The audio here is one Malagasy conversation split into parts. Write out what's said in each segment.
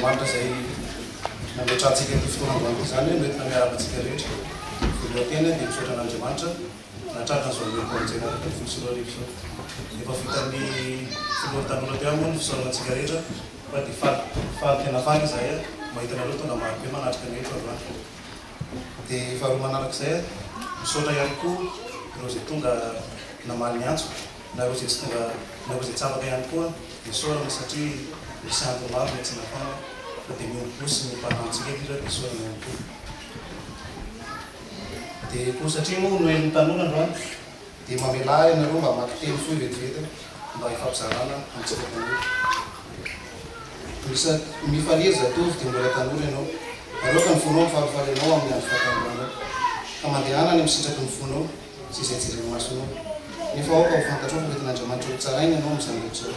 Andriamanitra izay nametrahantsika eto fotoanandroany izany hoe mety miaraka-antsika rehetra. Voalohany dia misaotra an'Andriamanitra nahatratra izao mety anjena folo sy roa arivo izao. Efa vitan'ny filoha tanora teo moa ny fisaoranantsika rehetra fa dia faly tena faly izahay mahita anareo tonga maro be manatrika ny eto androany. Dia faharoa manarak'izay misaotra ihany koa ireo izay tonga namaly ny antso na ireo izay tsy tonga na ireo izay tsy afaka ihany koa dia saorana satria misy antony maro mety tsy nafana fa dia miombo sy ny mpanantsika eto izy dia saorana ihany koa. Dia koa satria moa noen'ny tanora androany dia mamela ianareo mba mamaky teny fohy vetivety mba hifampizarana amintsika tanora. Mifaliry zatovy dia mbola tanora ianao. Aleo ka ny fonao mifalifaly ianao amin'ny andro fahatanjoranao ka mandehana any misitraky ny fonao sy izay jereny masonao. Nefa ao ka ho fantatrao fa retin'Andriamanitra ho tsaraina ianao amin'izany rehetra izao.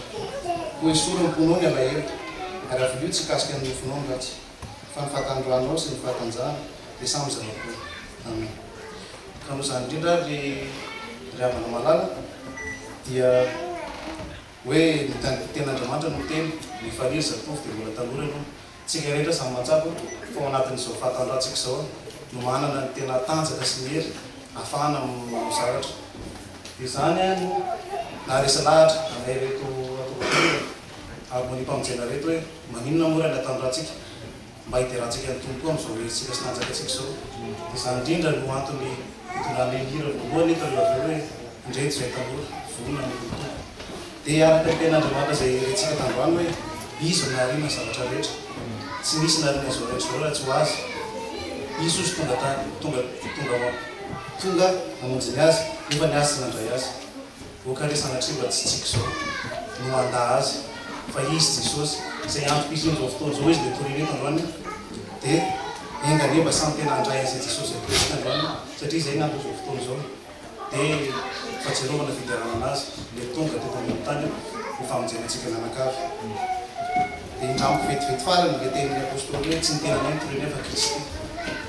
Ho esoriny ny ponao ny alahelo ary avelio tsy hikasika ny nofonao ny ratsy fa ny fahatanjoranao sy ny fahatanjahana dia samy zava-poa. Amen. Ka noho izany indrindra ry havana malala dia hoe tenin'Andriamanitra no teny mifaliry zatovy dia mbola tanora ianao. Tsika rehetra samy matsapa fa ao anatin'izao fahatanjahantsika izao no manana ny tena tanjaka sy ny hery ahafahana mizaratra. Dia izany no naharesa lahatra anay reto atokotena ary mo ny mpamonjena reto hoe maninona moa raha ny atanjorantsika mba hiderantsika ny tompo amin'izao rehetritsika sy nanjakatsika izao. Dia izany indrindra no antony hitondrany hira voalohany eto aloha aveo hoe indreto izay tanora vonona ny tompo. Dia araka ny ten'Andriamanitra izay rentsika tandroany hoe izy no nahariana ny zavatra rehetra. Tsy nisy nahariana izao rehetra izao raha tsy ho azy. Izy ozy tonga hamonjy ny azy nefa ny azy tsy nandray azy. Voaka sanatria tsy tsika izao no anda azy fa izy Jesosy izay antoka izy amin'izao fotoana izao izy dia toriny eto androany dia engane mba samy tena handray an'izay Jesosy apetraka androany satria izay ny antony izao fotoana izao dia fahatsiarovana fidiranana azy ilay tonga teto amin'ny tany ho famonjenantsika nanakavy. Dia indramiko vetivety farany ilay tenin'ny apôstôly hoe tsy ny tena nay toriny fa Kristy.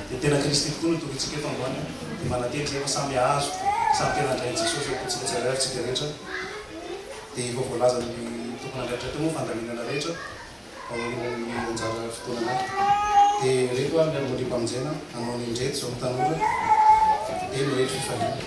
Dia tena Kristy tokoa no torintsika eto androany dia manateny izay fa samy ahazo samy tena handrain'i Jesosy apotsika tsirairytsika rehetra. Dia efa voalaza ny tokony andratra teo moa fandaminana rehetra ao amin'ny anjara fotoana anay. Dia reto a ny mpamonjena hanao ny indreto izao ny tanora dia noely fifaliana.